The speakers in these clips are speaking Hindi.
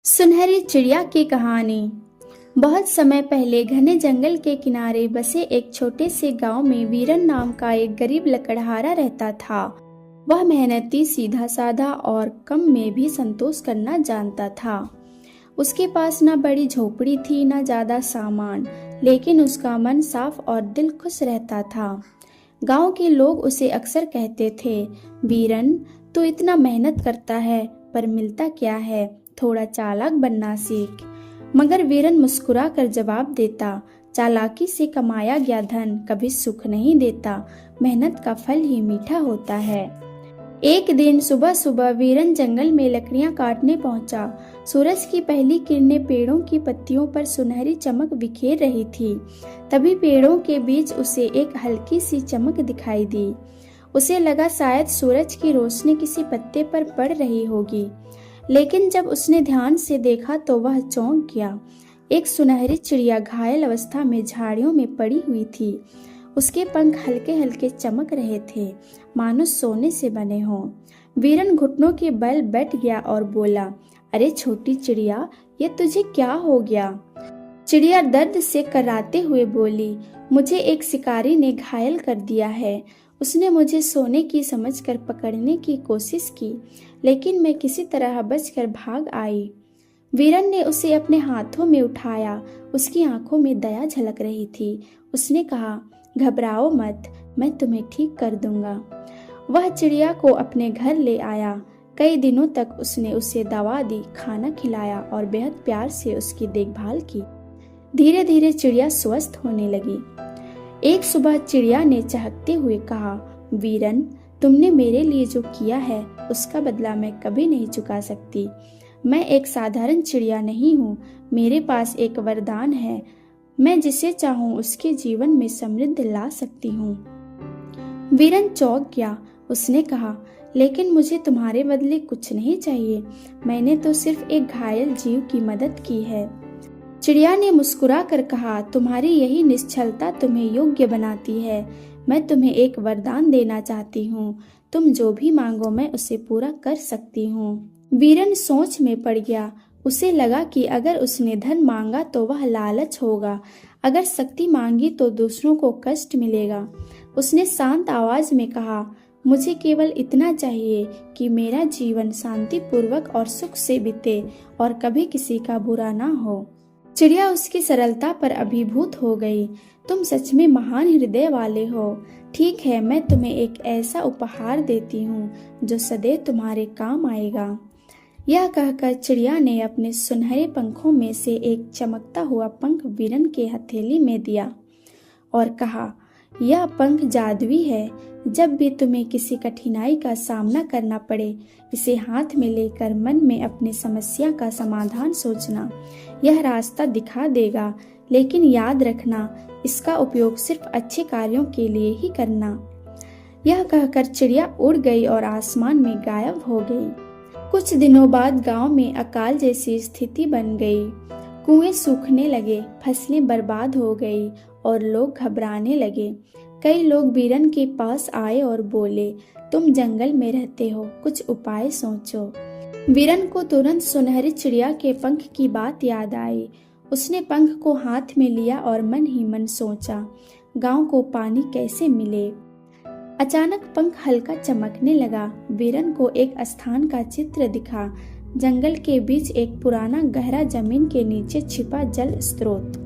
सुनहरी चिड़िया की कहानी। बहुत समय पहले घने जंगल के किनारे बसे एक छोटे से गांव में वीरन नाम का एक गरीब लकड़हारा रहता था। वह मेहनती, सीधा साधा और कम में भी संतोष करना जानता था। उसके पास न बड़ी झोपड़ी थी, न ज्यादा सामान, लेकिन उसका मन साफ और दिल खुश रहता था। गांव के लोग उसे अक्सर कहते थे, वीरन, तू इतना मेहनत करता है पर मिलता क्या है, थोड़ा चालाक बनना सीख। मगर वीरन मुस्कुरा कर जवाब देता, चालाकी से कमाया गया धन कभी सुख नहीं देता, मेहनत का फल ही मीठा होता है। एक दिन सुबह सुबह वीरन जंगल में लकड़ियां काटने पहुंचा। सूरज की पहली किरणें पेड़ों की पत्तियों पर सुनहरी चमक बिखेर रही थी। तभी पेड़ों के बीच उसे एक हल्की सी चमक दिखाई दी। उसे लगा शायद सूरज की रोशनी किसी पत्ते पर पड़ रही होगी, लेकिन जब उसने ध्यान से देखा तो वह चौंक गया। एक सुनहरी चिड़िया घायल अवस्था में झाड़ियों में पड़ी हुई थी। उसके पंख हल्के हल्के चमक रहे थे, मानो सोने से बने हों। वीरन घुटनों के बल बैठ गया और बोला, अरे छोटी चिड़िया, ये तुझे क्या हो गया? चिड़िया दर्द से कराते हुए बोली, मुझे एक शिकारी ने घायल कर दिया है। उसने मुझे सोने की समझकर पकड़ने की कोशिश की, लेकिन मैं किसी तरह बचकर भाग आई। वीरन ने उसे अपने हाथों में उठाया। उसकी आंखों में दया झलक रही थी। उसने कहा, घबराओ मत, मैं तुम्हें ठीक कर दूंगा। वह चिड़िया को अपने घर ले आया। कई दिनों तक उसने उसे दवा दी, खाना खिलाया और बेहद प्यार से उसकी देखभाल की। धीरे धीरे चिड़िया स्वस्थ होने लगी। एक सुबह चिड़िया ने चहकते हुए कहा, वीरन, तुमने मेरे लिए जो किया है उसका बदला मैं कभी नहीं चुका सकती। मैं एक साधारण चिड़िया नहीं हूँ, मेरे पास एक वरदान है। मैं जिसे चाहूँ उसके जीवन में समृद्धि ला सकती हूँ। वीरन चौंक गया। उसने कहा, लेकिन मुझे तुम्हारे बदले कुछ नहीं चाहिए। मैंने तो सिर्फ एक घायल जीव की मदद की है। चिड़िया ने मुस्कुरा कर कहा, तुम्हारी यही निश्चलता तुम्हें योग्य बनाती है। मैं तुम्हें एक वरदान देना चाहती हूँ। तुम जो भी मांगो मैं उसे पूरा कर सकती हूँ। वीरन सोच में पड़ गया। उसे लगा कि अगर उसने धन मांगा तो वह लालच होगा, अगर शक्ति मांगी तो दूसरों को कष्ट मिलेगा। उसने शांत आवाज में कहा, मुझे केवल इतना चाहिए कि मेरा जीवन शांतिपूर्वक और सुख से बीते और कभी किसी का बुरा ना हो। चिड़िया उसकी सरलता पर अभिभूत हो गई। तुम सच में महान हृदय वाले हो। ठीक है, मैं तुम्हें एक ऐसा उपहार देती हूँ जो सदैव तुम्हारे काम आएगा। यह कहकर चिड़िया ने अपने सुनहरे पंखों में से एक चमकता हुआ पंख वीरन के हथेली में दिया और कहा, यह पंख जादुई है। जब भी तुम्हें किसी कठिनाई का सामना करना पड़े, इसे हाथ में लेकर मन में अपनी समस्या का समाधान सोचना। यह रास्ता दिखा देगा, लेकिन याद रखना, इसका उपयोग सिर्फ अच्छे कार्यों के लिए ही करना। यह कहकर चिड़िया उड़ गई और आसमान में गायब हो गई। कुछ दिनों बाद गांव में अकाल जैसी स्थिति बन गई। कुएं सूखने लगे, फसलें बर्बाद हो गई और लोग घबराने लगे। कई लोग वीरन के पास आए और बोले, तुम जंगल में रहते हो, कुछ उपाय सोचो। वीरन को तुरंत सुनहरी चिड़िया के पंख की बात याद आई। उसने पंख को हाथ में लिया और मन ही मन सोचा, गांव को पानी कैसे मिले। अचानक पंख हल्का चमकने लगा। वीरन को एक स्थान का चित्र दिखा। जंगल के बीच एक पुराना गहरा जमीन के नीचे छिपा जल स्रोत।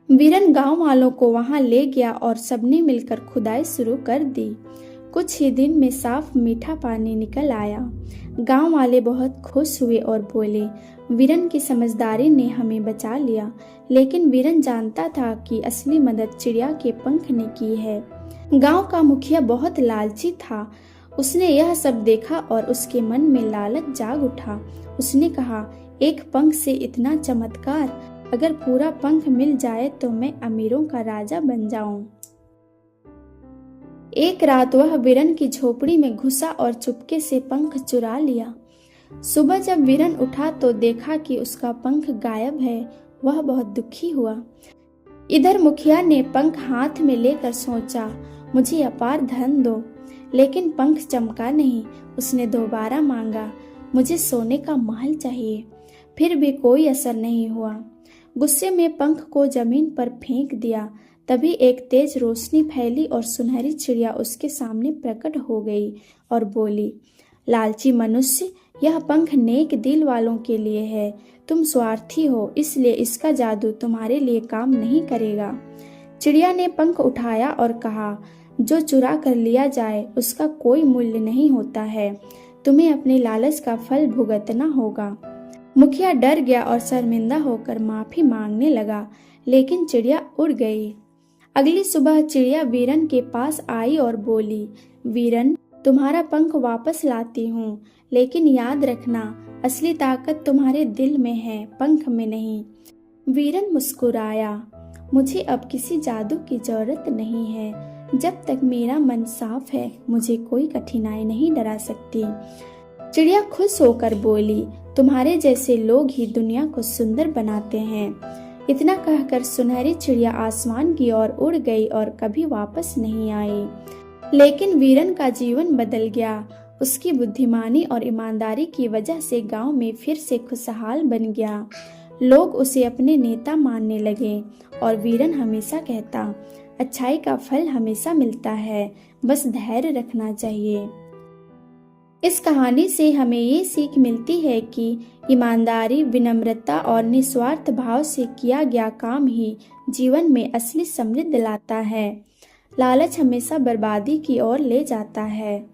वीरन गांव वालों को वहां ले गया और सबने मिलकर खुदाई शुरू कर दी। कुछ ही दिन में साफ मीठा पानी निकल आया। गांव वाले बहुत खुश हुए और बोले, वीरन की समझदारी ने हमें बचा लिया। लेकिन वीरन जानता था कि असली मदद चिड़िया के पंख ने की है। गांव का मुखिया बहुत लालची था। उसने यह सब देखा और उसके मन में लालच जाग उठा। उसने कहा, एक पंख से इतना चमत्कार, अगर पूरा पंख मिल जाए तो मैं अमीरों का राजा बन जाऊं। एक रात वह वीरन की झोपड़ी में घुसा और चुपके से पंख चुरा लिया। सुबह जब वीरन उठा तो देखा कि उसका पंख गायब है। वह बहुत दुखी हुआ। इधर मुखिया ने पंख हाथ में लेकर सोचा, मुझे अपार धन दो, लेकिन पंख चमका नहीं। उसने दोबारा मांगा, मुझे सोने का महल चाहिए। फिर भी कोई असर नहीं हुआ। गुस्से में पंख को जमीन पर फेंक दिया। तभी एक तेज रोशनी फैली और सुनहरी चिड़िया उसके सामने प्रकट हो गई और बोली, लालची मनुष्य, यह पंख नेक दिल वालों के लिए है। तुम स्वार्थी हो, इसलिए इसका जादू तुम्हारे लिए काम नहीं करेगा। चिड़िया ने पंख उठाया और कहा, जो चुरा कर लिया जाए उसका कोई मूल्य नहीं होता है। तुम्हें अपने लालच का फल भुगतना होगा। मुखिया डर गया और शर्मिंदा होकर माफी मांगने लगा, लेकिन चिड़िया उड़ गई। अगली सुबह चिड़िया वीरन के पास आई और बोली, वीरन, तुम्हारा पंख वापस लाती हूँ, लेकिन याद रखना, असली ताकत तुम्हारे दिल में है, पंख में नहीं। वीरन मुस्कुराया, मुझे अब किसी जादू की जरूरत नहीं है। जब तक मेरा मन साफ है, मुझे कोई कठिनाई नहीं डरा सकती। चिड़िया खुश होकर बोली, तुम्हारे जैसे लोग ही दुनिया को सुंदर बनाते हैं। इतना कहकर सुनहरी चिड़िया आसमान की ओर उड़ गई और कभी वापस नहीं आई। लेकिन वीरन का जीवन बदल गया। उसकी बुद्धिमानी और ईमानदारी की वजह से गांव में फिर से खुशहाल बन गया। लोग उसे अपने नेता मानने लगे और वीरन हमेशा कहता, अच्छाई का फल हमेशा मिलता है, बस धैर्य रखना चाहिए। इस कहानी से हमें ये सीख मिलती है कि ईमानदारी, विनम्रता और निस्वार्थ भाव से किया गया काम ही जीवन में असली समृद्धि लाता है। लालच हमेशा बर्बादी की ओर ले जाता है।